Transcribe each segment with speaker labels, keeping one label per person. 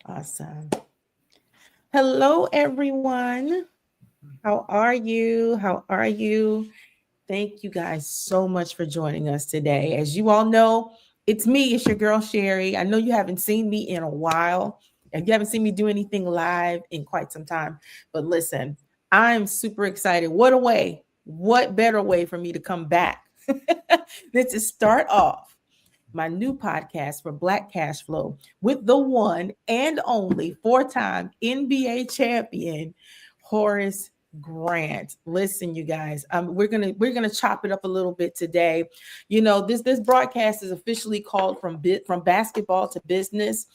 Speaker 1: Awesome. Hello, everyone. How are you? How are you? Thank you guys so much for joining us today. As you all know, it's me, it's your girl Sherry. I know you haven't seen me in a while, and you haven't seen me do anything live in quite some time. But listen, I'm super excited. What better way for me to come back than to start off my new podcast for Black Cash Flow with the one and only four-time NBA champion, Horace Grant. Listen, you guys, we're gonna chop it up a little bit today. You know, this broadcast is officially called from basketball to business.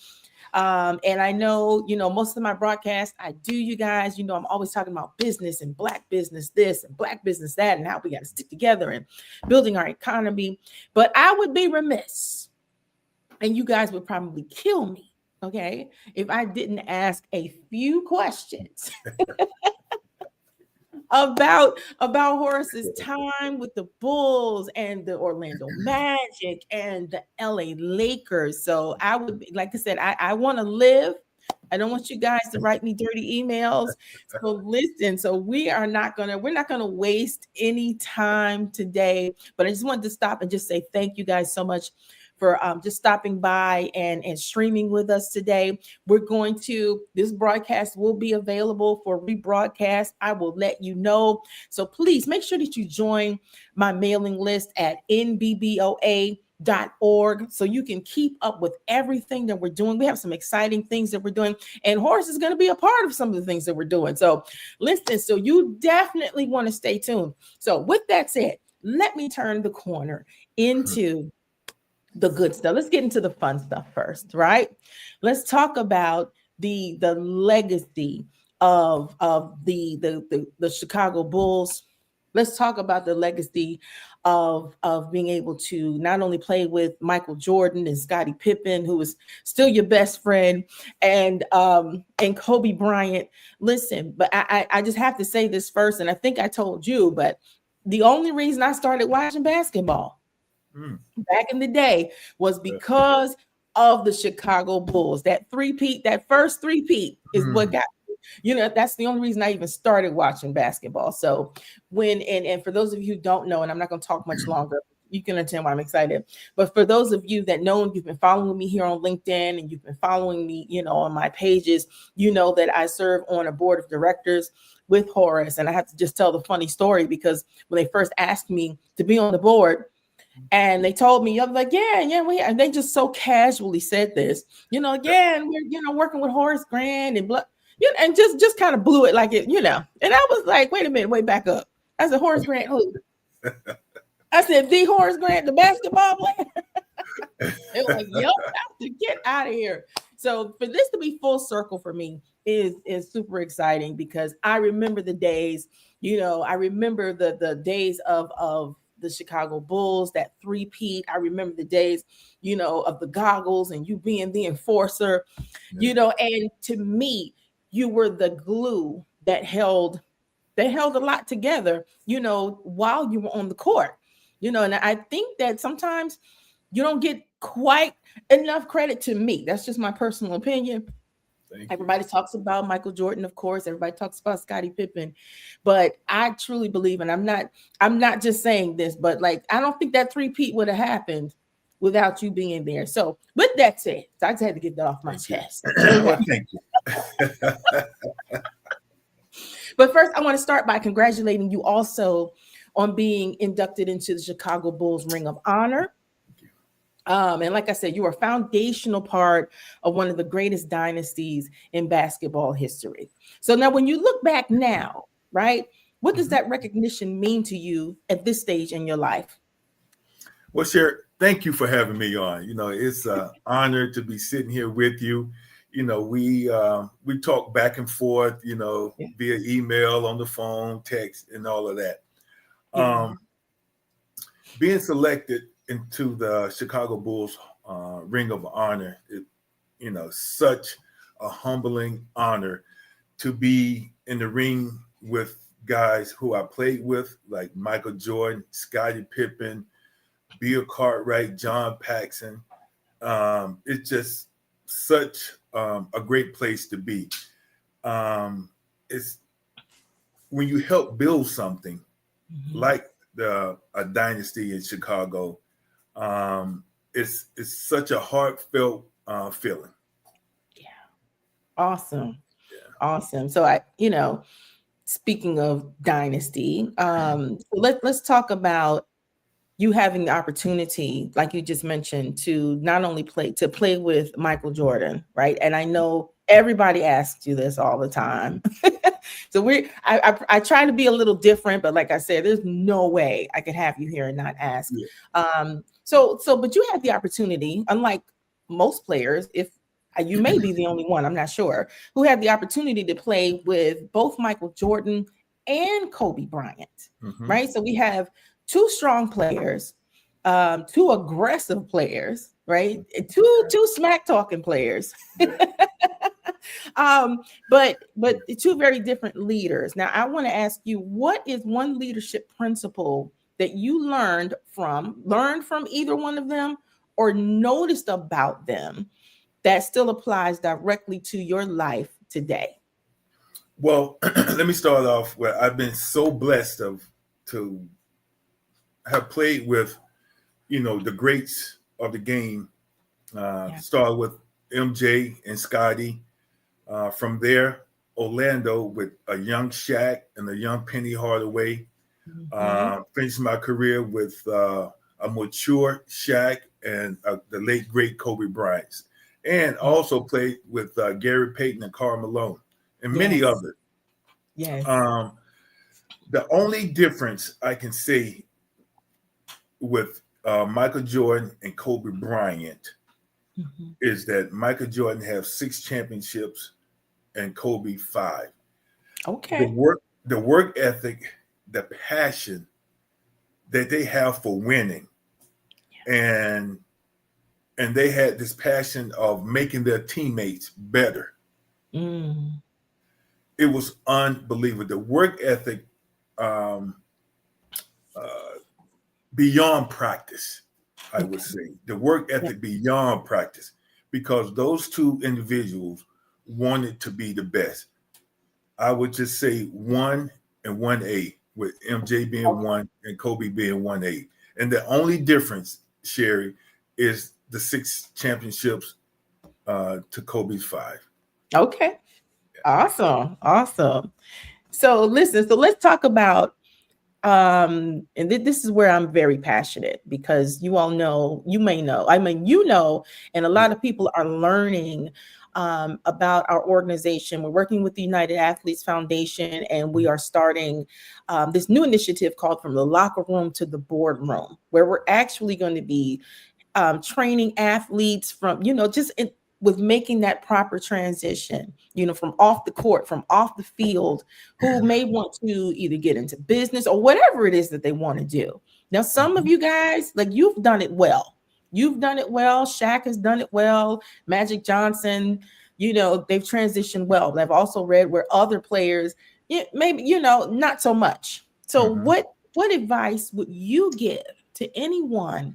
Speaker 1: And I know, most of my broadcasts I do, you guys, I'm always talking about business and black business this and black business that and how we got to stick together and building our economy. But I would be remiss, and you guys would probably kill me, okay, if I didn't ask a few questions about Horace's time with the Bulls and the Orlando Magic and the LA Lakers. So I would be, like I said, I want to live. I don't want you guys to write me dirty emails. So listen, so we're not gonna waste any time today. But I just wanted to stop and just say thank you guys so much for just stopping by and streaming with us today. This broadcast will be available for rebroadcast. I will let you know. So please make sure that you join my mailing list at nbboa.org so you can keep up with everything that we're doing. We have some exciting things that we're doing, and Horace is going to be a part of some of the things that we're doing. So listen, so you definitely want to stay tuned. So with that said, let me turn the corner into the good stuff. Let's get into the fun stuff first, right? Let's talk about the legacy of the Chicago Bulls. Let's talk about the legacy of being able to not only play with Michael Jordan and Scottie Pippen, who is still your best friend, and Kobe Bryant. Listen, but I just have to say this first, and I think I told you, but the only reason I started watching basketball back in the day was because of the Chicago Bulls. That first three-peat is what got that's the only reason I even started watching basketball. So and for those of you who don't know, and I'm not going to talk much longer, you can understand why I'm excited. But for those of you that know, you've been following me here on LinkedIn and you've been following me, on my pages, you know that I serve on a board of directors with Horace. And I have to just tell the funny story because when they first asked me to be on the board, and they told me, I'm like, yeah, and they just so casually said this, and we're, working with Horace Grant and blah, and just kind of blew it like it, And I was like, wait a minute, wait, back up. I said, Horace Grant, who? I said, the Horace Grant, the basketball player. They were like, yep, I have to get out of here. So for this to be full circle for me is super exciting because I remember the days, I remember the days of the Chicago Bulls, that three-peat. I remember the days, of the goggles and you being the enforcer, and to me, you were the glue that held a lot together, while you were on the court, and I think that sometimes you don't get quite enough credit to me. That's just my personal opinion. Everybody talks about Michael Jordan, of course. Everybody talks about Scottie Pippen, but I truly believe, and I'm not just saying this, but like I don't think that three-peat would have happened without you being there. So with that said, I just had to get that off my chest.
Speaker 2: Well, thank you.
Speaker 1: But first, I want to start by congratulating you also on being inducted into the Chicago Bulls Ring of Honor. And like I said, you are a foundational part of one of the greatest dynasties in basketball history. So now when you look back now, right, what does that recognition mean to you at this stage in your life?
Speaker 2: Well, Sherry, thank you for having me on. It's an honor to be sitting here with you. We talk back and forth, via email, on the phone, text, and all of that. Being selected into the Chicago Bulls Ring of Honor, such a humbling honor to be in the ring with guys who I played with, like Michael Jordan, Scottie Pippen, Bill Cartwright, John Paxson. It's just such a great place to be. It's when you help build something like a dynasty in Chicago. It's such a heartfelt feeling.
Speaker 1: Yeah. Awesome.
Speaker 2: Yeah.
Speaker 1: Awesome. So speaking of dynasty, let's talk about you having the opportunity, like you just mentioned, to not only play with Michael Jordan, right? And I know everybody asks you this all the time. So I try to be a little different, but like I said, there's no way I could have you here and not ask.
Speaker 2: Yeah.
Speaker 1: But you had the opportunity, unlike most players, if you may be the only one, I'm not sure, who had the opportunity to play with both Michael Jordan and Kobe Bryant, right? So we have two strong players, two aggressive players, right? Two smack talking players. But two very different leaders. Now, I want to ask you, what is one leadership principle that you learned from either one of them, or noticed about them that still applies directly to your life today?
Speaker 2: Well, let me start off where I've been so blessed to have played with, the greats of the game. Started with MJ and Scotty. From there, Orlando with a young Shaq and a young Penny Hardaway. Finished my career with a mature Shaq and the late great Kobe Bryant, and also played with Gary Payton and Karl Malone and many others.
Speaker 1: Yes.
Speaker 2: The only difference I can say with Michael Jordan and Kobe Bryant is that Michael Jordan has 6 championships and Kobe 5.
Speaker 1: Okay.
Speaker 2: The work ethic, the passion that they have for winning, and they had this passion of making their teammates better. It was unbelievable. The work ethic beyond practice, I would say. The work ethic beyond practice, because those two individuals wanted to be the best. I would just say 1 and 1A, with MJ being 1 and Kobe being 1A. And the only difference, Sherry, is the 6 championships to Kobe's 5.
Speaker 1: Okay. Awesome. So listen, let's talk about and this is where I'm very passionate, because you may know, and a lot of people are learning about our organization. We're working with the United Athletes Foundation, and we are starting this new initiative called From the Locker Room to the Boardroom, where we're actually going to be training athletes from, with making that proper transition, from off the court, from off the field, who may want to either get into business or whatever it is that they want to do. Now, some of you guys, like, you've done it well. Shaq has done it well. Magic Johnson, they've transitioned well. But I've also read where other players, maybe, not so much. So what advice would you give to anyone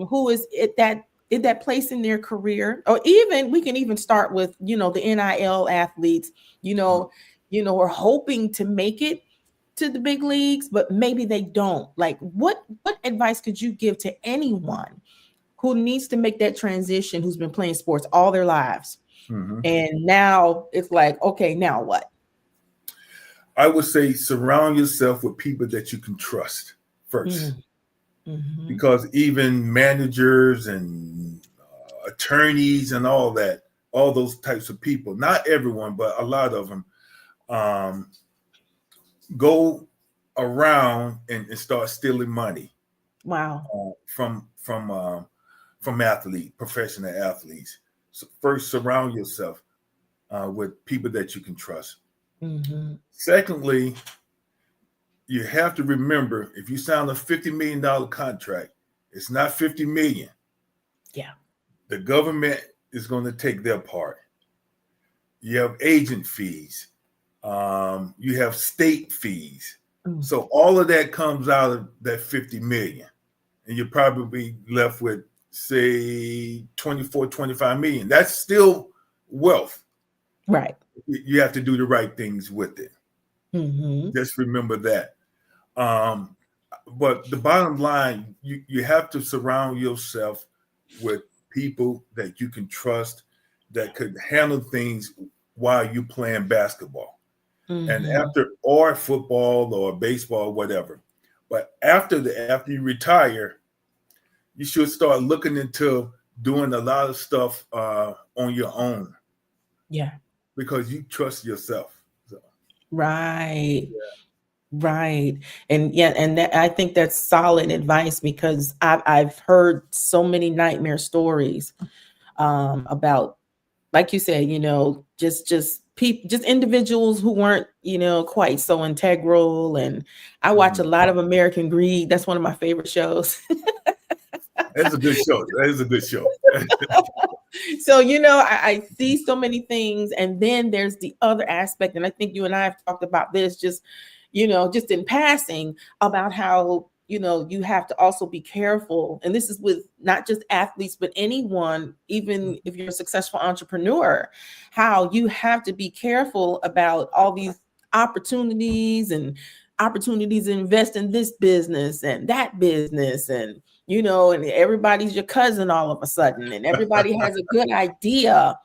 Speaker 1: who is at that place in their career? Or even, we can even start with, the NIL athletes, are hoping to make it to the big leagues, but maybe they don't. Like, what advice could you give to anyone who needs to make that transition, who's been playing sports all their lives? And now it's like, okay, now what?
Speaker 2: I would say surround yourself with people that you can trust first. Because even managers and attorneys and all those types of people, not everyone, but a lot of them, go around and start stealing money.
Speaker 1: Wow.
Speaker 2: From professional athletes. So first, surround yourself with people that you can trust. Secondly, you have to remember, if you sign a $50 million contract, it's not $50 million.
Speaker 1: Yeah.
Speaker 2: The government is going to take their part. You have agent fees. You have state fees. So all of that comes out of that $50 million. And you're probably left with, say, 24, 25 million. That's still wealth.
Speaker 1: Right.
Speaker 2: You have to do the right things with it.
Speaker 1: Mm-hmm.
Speaker 2: Just remember that. Um, but the bottom line, you have to surround yourself with people that you can trust, that could handle things while you playing basketball. And
Speaker 1: Mm-hmm.
Speaker 2: after, or football or baseball, whatever. But after you retire, you should start looking into doing a lot of stuff on your own
Speaker 1: Yeah.
Speaker 2: because you trust yourself. So,
Speaker 1: Right. Right. And yeah, and that, I think that's solid advice because I've heard so many nightmare stories about, like you said, just people, just individuals who weren't, quite so integral. And I watch a
Speaker 2: mhm.
Speaker 1: lot of American Greed. That's one of my favorite shows.
Speaker 2: That's a good show. That is a good show.
Speaker 1: So, I see so many things. And then there's the other aspect. And I think you and I have talked about this just in passing about how, you have to also be careful. And this is with not just athletes, but anyone, even if you're a successful entrepreneur, how you have to be careful about all these opportunities to invest in this business and that business. And everybody's your cousin all of a sudden, and everybody has a good idea.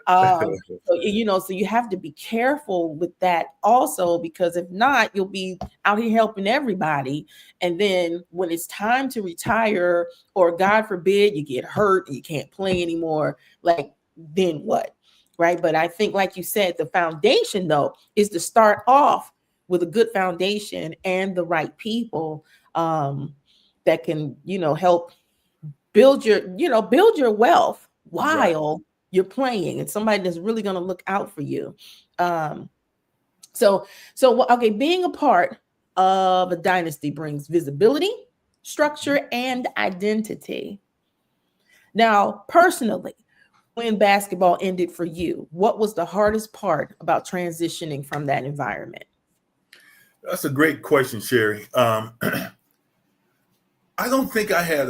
Speaker 1: So you have to be careful with that also, because if not, you'll be out here helping everybody. And then when it's time to retire, or God forbid, you get hurt and you can't play anymore, like, then what? Right. But I think, like you said, the foundation, though, is to start off with a good foundation and the right people that can, help build your wealth
Speaker 2: Right.
Speaker 1: while you're playing, and somebody that's really going to look out for you. Um, okay, being a part of a dynasty brings visibility, structure, and identity. Now, personally, when basketball ended for you, what was the hardest part about transitioning from that environment?
Speaker 2: That's a great question, Sherry. I don't think I had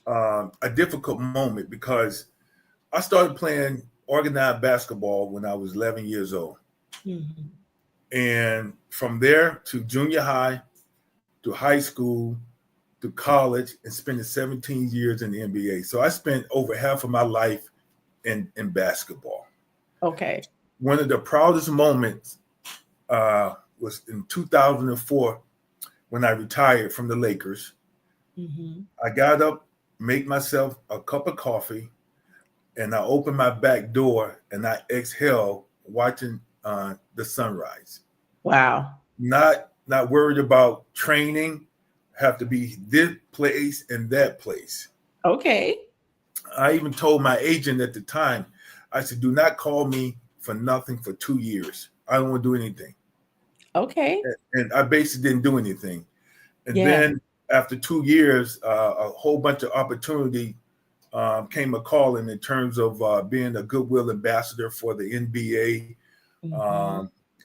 Speaker 2: a difficult moment because I started playing organized basketball when I was 11 years old.
Speaker 1: Mhm.
Speaker 2: And from there to junior high, to high school, to college, and spending 17 years in the NBA. So I spent over half of my life in basketball.
Speaker 1: Okay.
Speaker 2: One of the proudest moments was in 2004 when I retired from the Lakers.
Speaker 1: Hmm.
Speaker 2: I got up, made myself a cup of coffee, and I opened my back door and I exhaled watching the sunrise.
Speaker 1: Wow.
Speaker 2: Not worried about training, have to be this place and that place.
Speaker 1: Okay.
Speaker 2: I even told my agent at the time, I said, do not call me for nothing for 2 years. I don't want to do anything.
Speaker 1: Okay.
Speaker 2: And I basically didn't do anything. And
Speaker 1: Yeah.
Speaker 2: then after 2 years, a whole bunch of opportunity came a calling in terms of being a goodwill ambassador for the NBA,
Speaker 1: Hmm.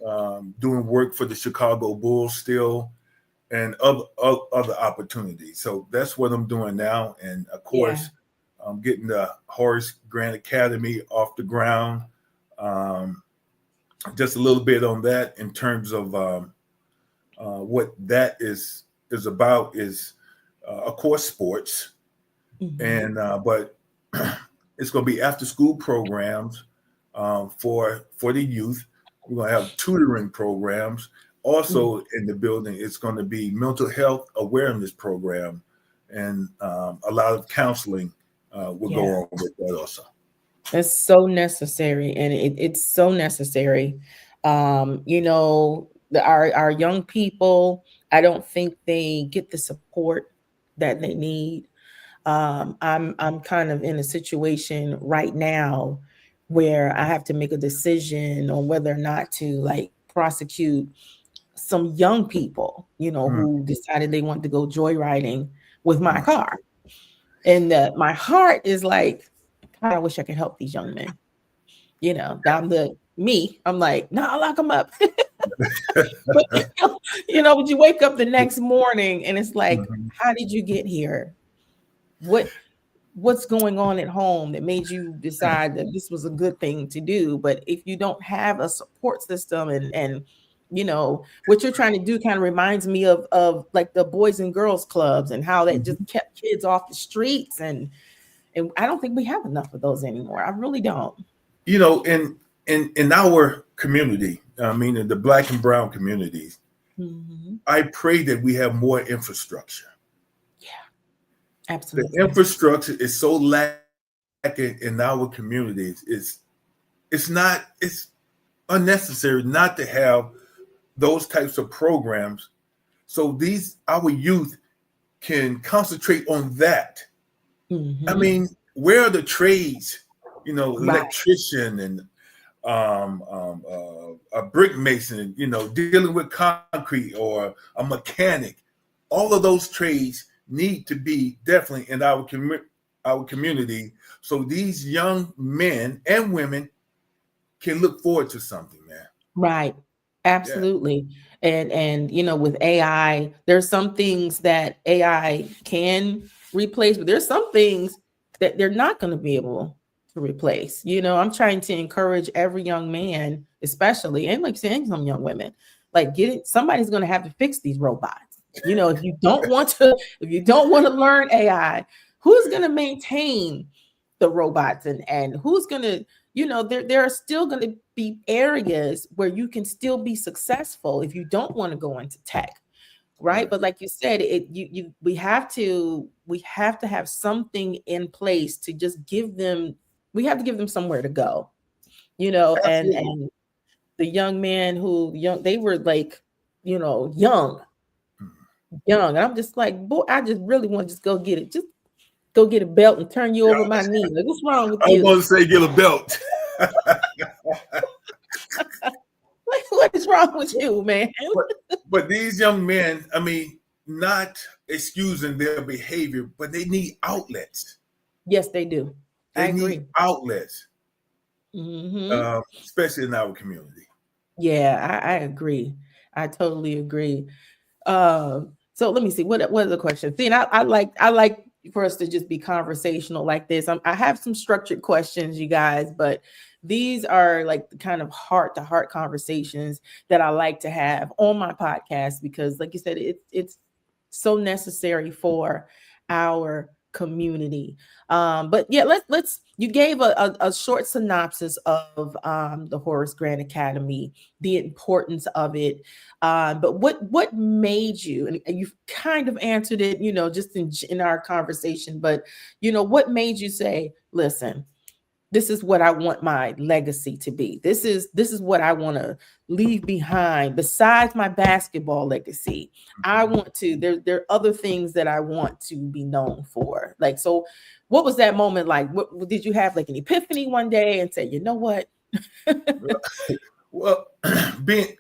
Speaker 2: um, doing work for the Chicago Bulls still, and other opportunities. So that's what I'm doing now. And of
Speaker 1: Yeah.
Speaker 2: course, I'm getting the Horace Grant Academy off the ground. Um, just a little bit on that in terms of what that is about is, of course, sports,
Speaker 1: Hmm.
Speaker 2: and but it's going to be after school programs for the youth. We're going to have tutoring programs.
Speaker 1: Mm.
Speaker 2: Also in the building, it's going to be mental health awareness program, and a lot of counseling will go
Speaker 1: Yeah.
Speaker 2: on with that also.
Speaker 1: It's so necessary, and it's so necessary. Our young people, I don't think they get the support that they need. I'm kind of in a situation right now where I have to make a decision on whether or not to, like, prosecute some young people,
Speaker 2: Hmm.
Speaker 1: who decided they wanted to go joyriding with my
Speaker 2: Hmm.
Speaker 1: car. And my heart is like, God, I wish I could help these young men. I'm like, no, I'll lock them up. But but you wake up the next morning and it's like,
Speaker 2: Hmm.
Speaker 1: how did you get here? What? what's going on at home that made you decide that this was a good thing to do. But if you don't have a support system, and you know what you're trying to do kind of reminds me of like the Boys and Girls Clubs and how that just
Speaker 2: Mhm.
Speaker 1: kept kids off the streets. And I don't think we have enough of those anymore. I really don't.
Speaker 2: You know, in our community, I mean, in the black and brown communities,
Speaker 1: Mhm.
Speaker 2: I pray that we have more infrastructure.
Speaker 1: Yeah,
Speaker 2: The
Speaker 1: absolutely.
Speaker 2: infrastructure is so lacking in our communities. It's unnecessary not to have those types of programs so these our youth can concentrate on that. I
Speaker 1: Hmm.
Speaker 2: mean, where are the trades? You know,
Speaker 1: Right.
Speaker 2: electrician and a brick mason. You know, dealing with concrete or a mechanic. All of those trades need to be definitely in our community, so these young men and women can look forward to something, man.
Speaker 1: Right.
Speaker 2: Yeah,
Speaker 1: Absolutely. And with AI, there's some things that AI can replace, but there's some things that they're not going to be able to replace. I'm trying to encourage every young man, especially, and like saying some young women, like get it, somebody's going to have to fix these robots. If you don't want to learn AI, who's going to maintain the robots, and who's going to there are still going to be areas where you can still be successful if you don't want to go into tech, right?
Speaker 2: right.
Speaker 1: But like you said, we have to have something in place to just give them. We have to give them somewhere to go, and
Speaker 2: Absolutely.
Speaker 1: and the young man who young they were like, young, young, and I'm just like, boy, I just really want to just go get it, just go get a belt and turn you over my knee. Like, what's wrong with
Speaker 2: I was
Speaker 1: you?
Speaker 2: going to say get a belt.
Speaker 1: Like, what is wrong with you, man?
Speaker 2: but but these young men, I mean, not excusing their behavior, but they need outlets.
Speaker 1: Yes, they do.
Speaker 2: They
Speaker 1: I
Speaker 2: need
Speaker 1: agree.
Speaker 2: outlets,
Speaker 1: Hmm.
Speaker 2: especially in our community.
Speaker 1: Yeah, I agree. I totally agree. So let me see what are the questions. See, and I like for us to just be conversational like this. I have some structured questions, you guys, but these are like the kind of heart to heart conversations that I like to have on my podcast because, like you said, it's so necessary for our community. But yeah, let's. You gave a short synopsis of the Horace Grant Academy, the importance of it, but what made you, and you've kind of answered it, just in our conversation, but what made you say, listen, this is what I want my legacy to be. This is what I want to leave behind besides my basketball legacy. I want to there are other things that I want to be known for. Like, so what was that moment like? What did you have, like an epiphany one day and say, you know what?
Speaker 2: Well, being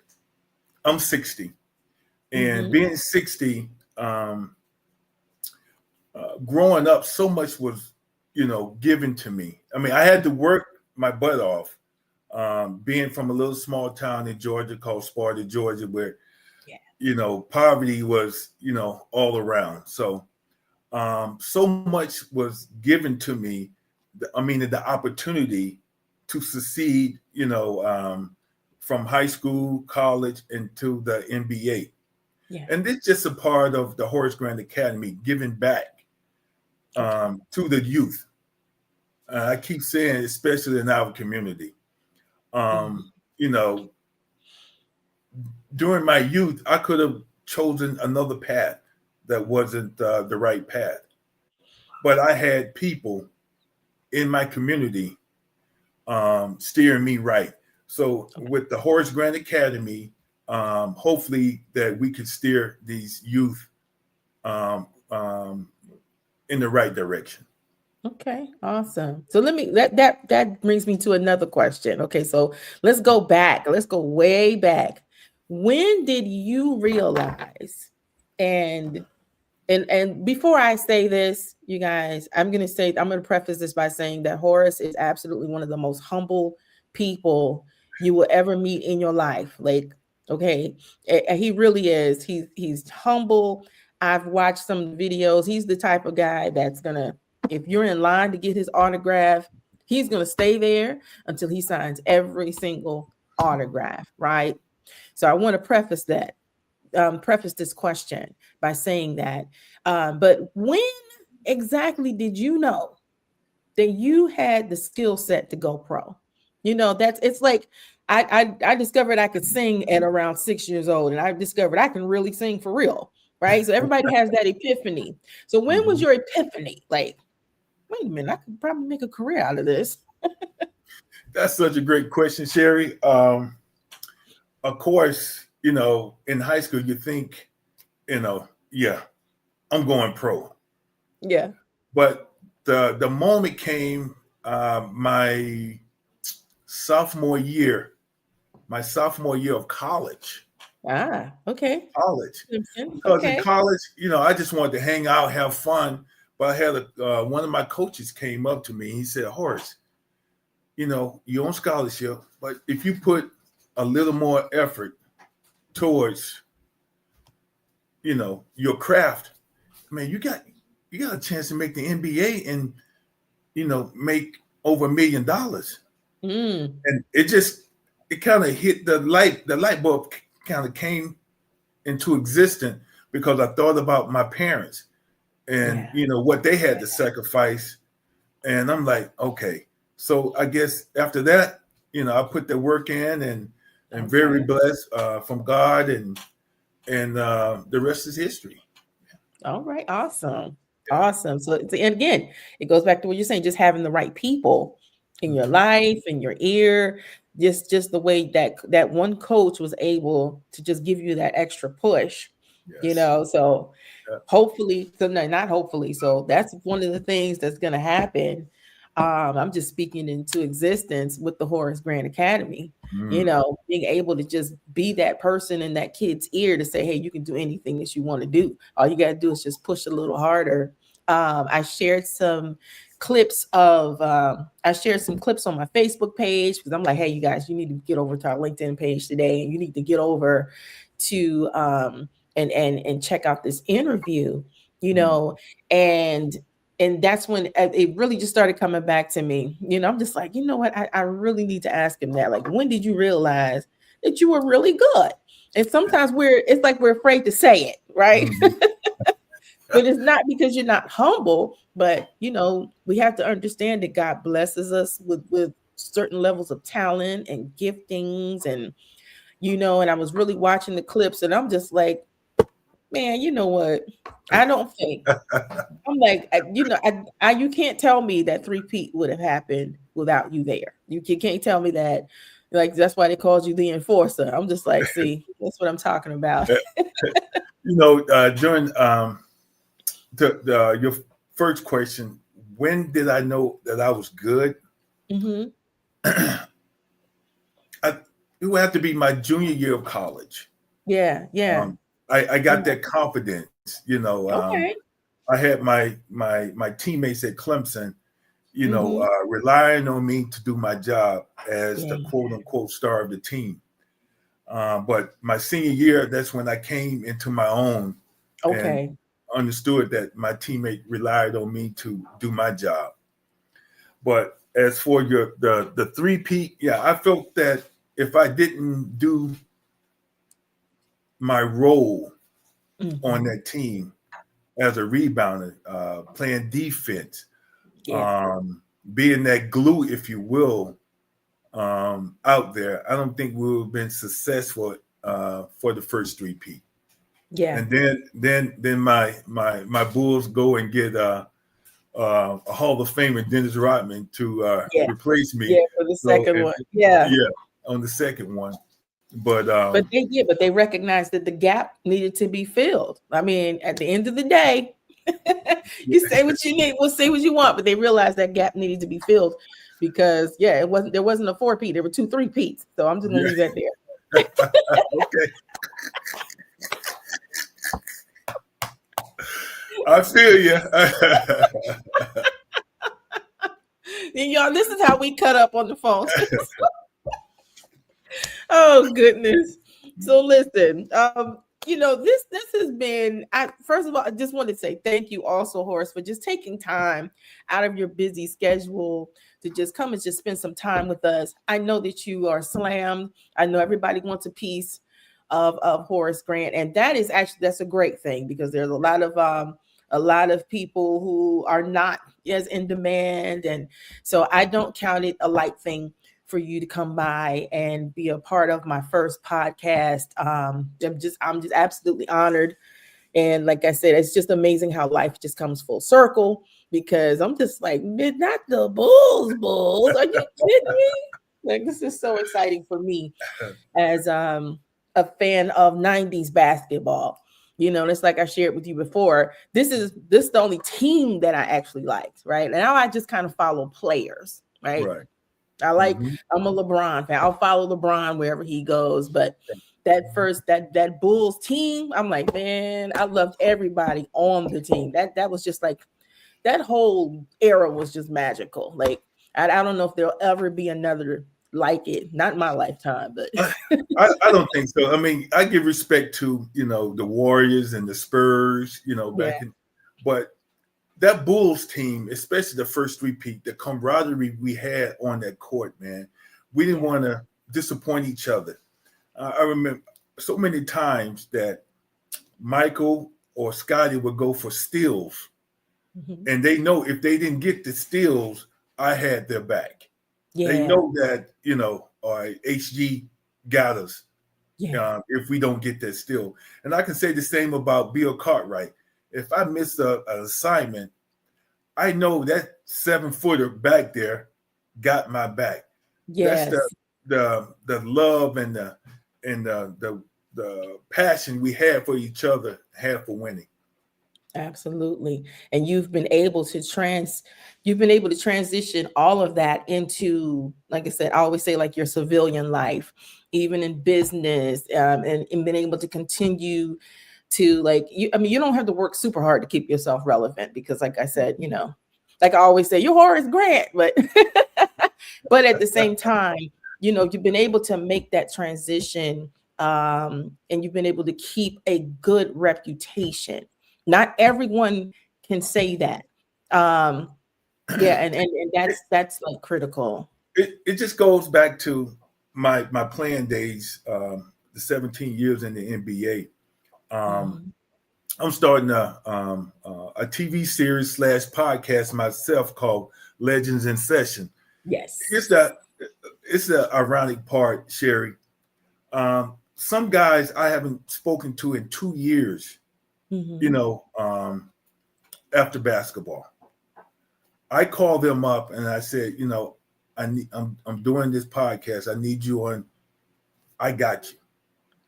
Speaker 2: I'm 60, and
Speaker 1: Hmm.
Speaker 2: being 60, growing up, so much was, given to me. I mean, I had to work my butt off. Being from a little small town in Georgia called Sparta, Georgia, where
Speaker 1: Yeah.
Speaker 2: poverty was, all around. So, so much was given to me. I mean, the opportunity to succeed, from high school, college, into the NBA.
Speaker 1: Yes.
Speaker 2: And it's just a part of the Horace Grant Academy, giving back
Speaker 1: Okay.
Speaker 2: to the youth. I keep saying, especially in our community.
Speaker 1: Mhm.
Speaker 2: Um, you know, during my youth, I could have chosen another path that wasn't the right path. But I had people in my community steering me right. So
Speaker 1: Okay.
Speaker 2: with the Horace Grant Academy, hopefully that we could steer these youth um, um, in the right direction.
Speaker 1: Okay, awesome. So that brings me to another question. Okay, so let's go back. Let's go way back. When did you realize, and and before I say this, you guys, I'm gonna preface this by saying that Horace is absolutely one of the most humble people you will ever meet in your life. Like, okay, he really is. He's humble. I've watched some videos. He's the type of guy that's gonna If you're in line to get his autograph, he's going to stay there until he signs every single autograph, right? So I want to preface this question by saying that. But when exactly did you know that you had the skill set to go pro? That's it's like I discovered I could sing at around 6 years old, and I discovered I can really sing for real, right? So everybody has that epiphany. So when was
Speaker 2: Mhm.
Speaker 1: your epiphany? Like, wait a minute, I could probably make a career out of this.
Speaker 2: That's such a great question, Sherry. Of course, in high school, you think, yeah, I'm going pro.
Speaker 1: Yeah.
Speaker 2: But the moment came my sophomore year, of college.
Speaker 1: Okay.
Speaker 2: College,
Speaker 1: Simpson.
Speaker 2: because in
Speaker 1: Okay.
Speaker 2: college, I just wanted to hang out, have fun. But I had one of my coaches came up to me. He said, "Horace, you're on scholarship, but if you put a little more effort towards, your craft, man, you got a chance to make the NBA and make over $1 million."
Speaker 1: Mm,
Speaker 2: And it kind of hit the light bulb kind of came into existence because I thought about my parents and
Speaker 1: yeah.
Speaker 2: what they had to sacrifice. And I'm like, okay. So I guess after that, I put the work in and very
Speaker 1: Okay.
Speaker 2: blessed from God, and the rest is history.
Speaker 1: All right. Awesome.
Speaker 2: Yeah.
Speaker 1: Awesome. So and again, it goes back to what you're saying, just having the right people in your
Speaker 2: Mhm.
Speaker 1: life, in your ear, just the way that one coach was able to just give you that extra push,
Speaker 2: Yes.
Speaker 1: So
Speaker 2: Yeah.
Speaker 1: hopefully, so no, not hopefully. So that's one of the things that's going to happen. I'm just speaking into existence with the Horace Grant Academy,
Speaker 2: Mm.
Speaker 1: being able to just be that person in that kid's ear to say, hey, you can do anything that you want to do. All you got to do is just push a little harder. I shared some I shared some clips on my Facebook page because I'm like, hey, you guys, you need to get over to our LinkedIn page today, and you need to get over to and check out this interview, you
Speaker 2: Mm.
Speaker 1: know, and that's when it really just started coming back to me. I'm just like, you know what, I really need to ask him that. Like, when did you realize that you were really good? And sometimes it's like we're afraid to say it, right?
Speaker 2: Mhm.
Speaker 1: But it's not because you're not humble, but we have to understand that God blesses us with certain levels of talent and giftings, and and I was really watching the clips, and I'm just like, man, you know what? I don't think I'm like, you can't tell me that three-peat would have happened without you there. You can't tell me that. Like, that's why they called you the enforcer. I'm just like, see, that's what I'm talking about.
Speaker 2: During your first question, when did I know that I was good?
Speaker 1: Hmm.
Speaker 2: It would have to be my junior year of college.
Speaker 1: Yeah, yeah.
Speaker 2: I got
Speaker 1: Yeah.
Speaker 2: that confidence.
Speaker 1: Okay.
Speaker 2: I had my teammates at Clemson,
Speaker 1: Hmm.
Speaker 2: relying on me to do my job as the
Speaker 1: Yeah.
Speaker 2: quote unquote star of the team. But my senior year, that's when I came into my own and
Speaker 1: Okay.
Speaker 2: understood that my teammate relied on me to do my job. But as for the three-peat, yeah, I felt that if I didn't do my role on
Speaker 1: Hmm.
Speaker 2: that team as a rebounder, playing defense,
Speaker 1: Yeah.
Speaker 2: um, being that glue, if you will, out there, I don't think we would have been successful for the first three-peat.
Speaker 1: Yeah.
Speaker 2: And then my Bulls go and get a Hall of Famer, Dennis Rodman, to
Speaker 1: Yeah.
Speaker 2: replace me.
Speaker 1: Yeah. For the
Speaker 2: So
Speaker 1: second one. Yeah.
Speaker 2: yeah, on the second one, but
Speaker 1: But they recognized that the gap needed to be filled. I mean, at the end of the day, you say what you need, we'll say what you want, but they realized that gap needed to be filled because there wasn't a four-peat, there were two three-peats. So I'm just gonna
Speaker 2: yeah,
Speaker 1: leave that there.
Speaker 2: okay, I feel you.
Speaker 1: And y'all, this is how we cut up on the phone. Oh goodness. So listen, This has been. I first of all, I just want to say thank you, also, Horace, for just taking time out of your busy schedule to just come and just spend some time with us. I know that you are slammed. I know everybody wants a piece of Horace Grant, and that's a great thing because there's a lot of people who are not as in demand, and so I don't count it a light thing for you to come by and be a part of my first podcast. I'm just absolutely honored. And like I said, it's just amazing how life just comes full circle because I'm just like, "Man, not the Bulls. Are you kidding me?" Like this is so exciting for me as a fan of 90s basketball. It's like I shared with you before. This is the only team that I actually liked, right? And now I just kind of follow players, right?
Speaker 2: Right. Mhm.
Speaker 1: I'm a LeBron fan. I'll follow LeBron wherever he goes. But that Bulls team, I'm like, man, I loved everybody on the team. That was just like that whole era was just magical. Like I don't know if there'll ever be another like it. Not in my lifetime, but
Speaker 2: I don't think so. I mean, I give respect to the Warriors and the Spurs,
Speaker 1: yeah,
Speaker 2: but that Bulls team, especially the first repeat, the camaraderie we had on that court, man, we didn't
Speaker 1: yeah,
Speaker 2: want to disappoint each other. I remember so many times that Michael or Scotty would go for steals,
Speaker 1: mhm,
Speaker 2: and they know if they didn't get the steals, I had their back. They
Speaker 1: yeah,
Speaker 2: know that, all right, HG got us
Speaker 1: yeah,
Speaker 2: if we don't get that steal. And I can say the same about Bill Cartwright. If I miss an assignment, I know that 7-footer back there got my back. That's the
Speaker 1: yes.
Speaker 2: the love and the passion we had for each other, had for winning.
Speaker 1: Absolutely. And you've been able to transition all of that into, like I said, I always say like your civilian life, even in business, and been able to continue to like you. I mean, you don't have to work super hard to keep yourself relevant because, like I said, like I always say, you're Horace Grant, but but at the same time, you've been able to make that transition, and you've been able to keep a good reputation. Not everyone can say that. Um, yeah, and that's like critical.
Speaker 2: It just goes back to my playing days, the 17 years in the NBA.
Speaker 1: Mhm.
Speaker 2: I'm starting a TV series / podcast myself called Legends in Session.
Speaker 1: Yes.
Speaker 2: It's the it's the ironic part, Sherry. Some guys I haven't spoken to in 2 years, you
Speaker 1: Mhm.
Speaker 2: know, after basketball. I called them up and I said, I'm doing this podcast. I need you on. I got you.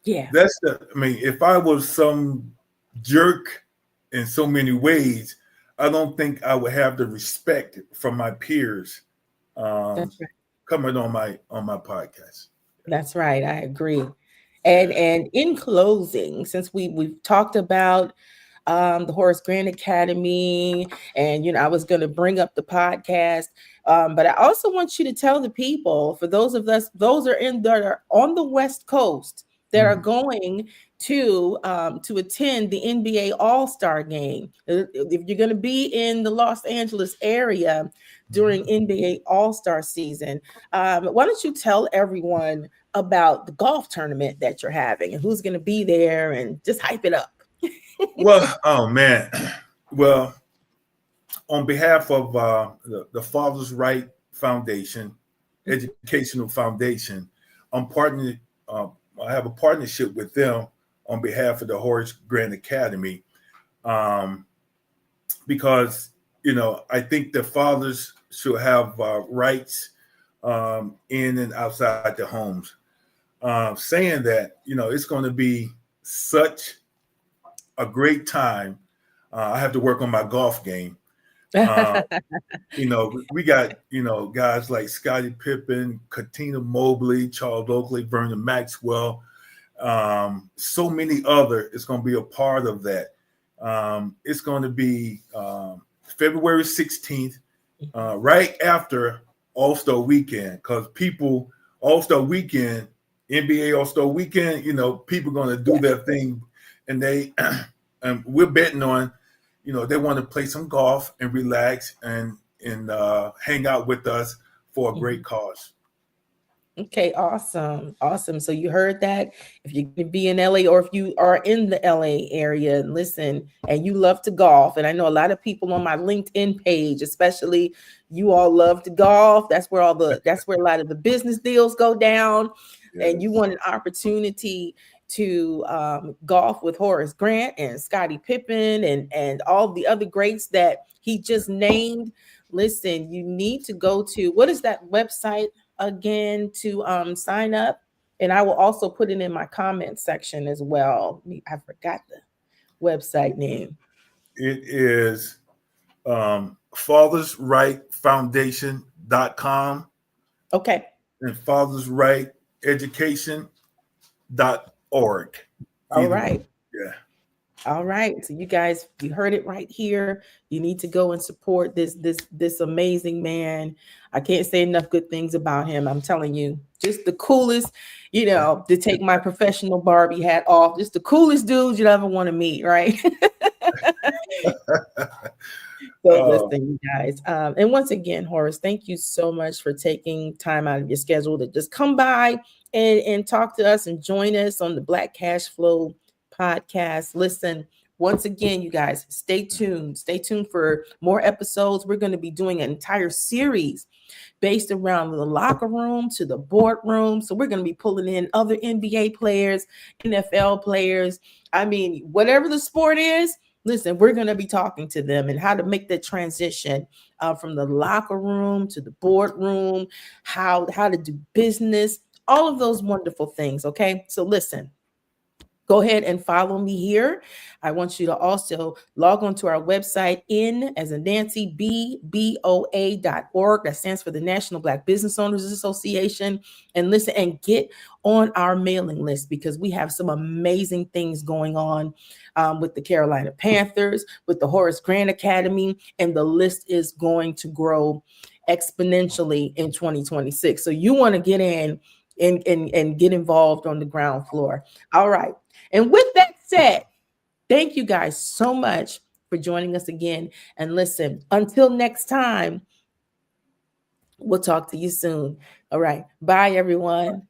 Speaker 1: Yeah.
Speaker 2: I mean, if I was some jerk in so many ways, I don't think I would have the respect from my peers um,
Speaker 1: That's right.
Speaker 2: coming on my podcast.
Speaker 1: That's right. I agree. And in closing, since we've talked about the Horace Grant Academy, and I was going to bring up the podcast, but I also want you to tell the people, for those of us, that are on the West Coast that are
Speaker 2: Mhm.
Speaker 1: going to attend the NBA All Star Game. If you're going to be in the Los Angeles area during NBA All Star season, why don't you tell everyone about the golf tournament that you're having and who's going to be there and just hype it up?
Speaker 2: Well, oh man, well, on behalf of the Father's Right Foundation, Educational Foundation, I'm partnering. Uh, I have a partnership with them on behalf of the Horace Grant Academy, um, because I think the fathers should have rights in and outside their homes. Saying that, it's going to be such a great time. I have to work on my golf game. Uh, we got, guys like Scottie Pippen, Katina Mobley, Charles Oakley, Vernon Maxwell, so many other. It's going to be a part of that. It's going to be February 16th, right after All-Star Weekend, because All-Star Weekend, NBA All-Star Weekend, people going to do
Speaker 1: Yeah.
Speaker 2: their thing and they and we're betting on, they want to play some golf and relax and hang out with us for a great
Speaker 1: Mhm.
Speaker 2: cause.
Speaker 1: Okay, awesome. Awesome. So you heard that. If you're going to be in LA or if you are in the LA area, listen, and you love to golf, and I know a lot of people on my LinkedIn page, especially you all love to golf. That's where a lot of the business deals go down. And you
Speaker 2: Yes.
Speaker 1: want an opportunity to golf with Horace Grant and Scottie Pippen and all the other greats that he just named. Listen, you need to go to, what is that website again, to sign up? And I will also put it in my comment section as well. I forgot the website name.
Speaker 2: It is fathersrightfoundation.com
Speaker 1: Okay.
Speaker 2: and fathersrighteducation.org.
Speaker 1: All
Speaker 2: Either one.
Speaker 1: right.
Speaker 2: Yeah.
Speaker 1: All right. So you guys, you heard it right here. You need to go and support this amazing man. I can't say enough good things about him. I'm telling you, just the coolest, to take my professional Barbie hat off, just the coolest dude you'd ever want to meet, right? So
Speaker 2: Uh,
Speaker 1: listen, you guys. And once again, Horace, thank you so much for taking time out of your schedule to just come by and talk to us and join us on the Black Cash Flow podcast. Listen, once again, you guys, stay tuned. Stay tuned for more episodes. We're going to be doing an entire series based around the locker room to the boardroom. So we're going to be pulling in other NBA players, NFL players. I mean, whatever the sport is, listen, we're going to be talking to them and how to make the transition from the locker room to the boardroom, how to do business, all of those wonderful things. Okay. So listen, go ahead and follow me here. I want you to also log on to our website, in as a Nancy, BBOA.org. That stands for the National Black Business Owners Association. And listen and get on our mailing list because we have some amazing things going on with the Carolina Panthers, with the Horace Grant Academy, and the list is going to grow exponentially in 2026. So you want to get in and get involved on the ground floor. All right. And with that said, thank you guys so much for joining us again. And listen, until next time, we'll talk to you soon. All right. Bye, everyone.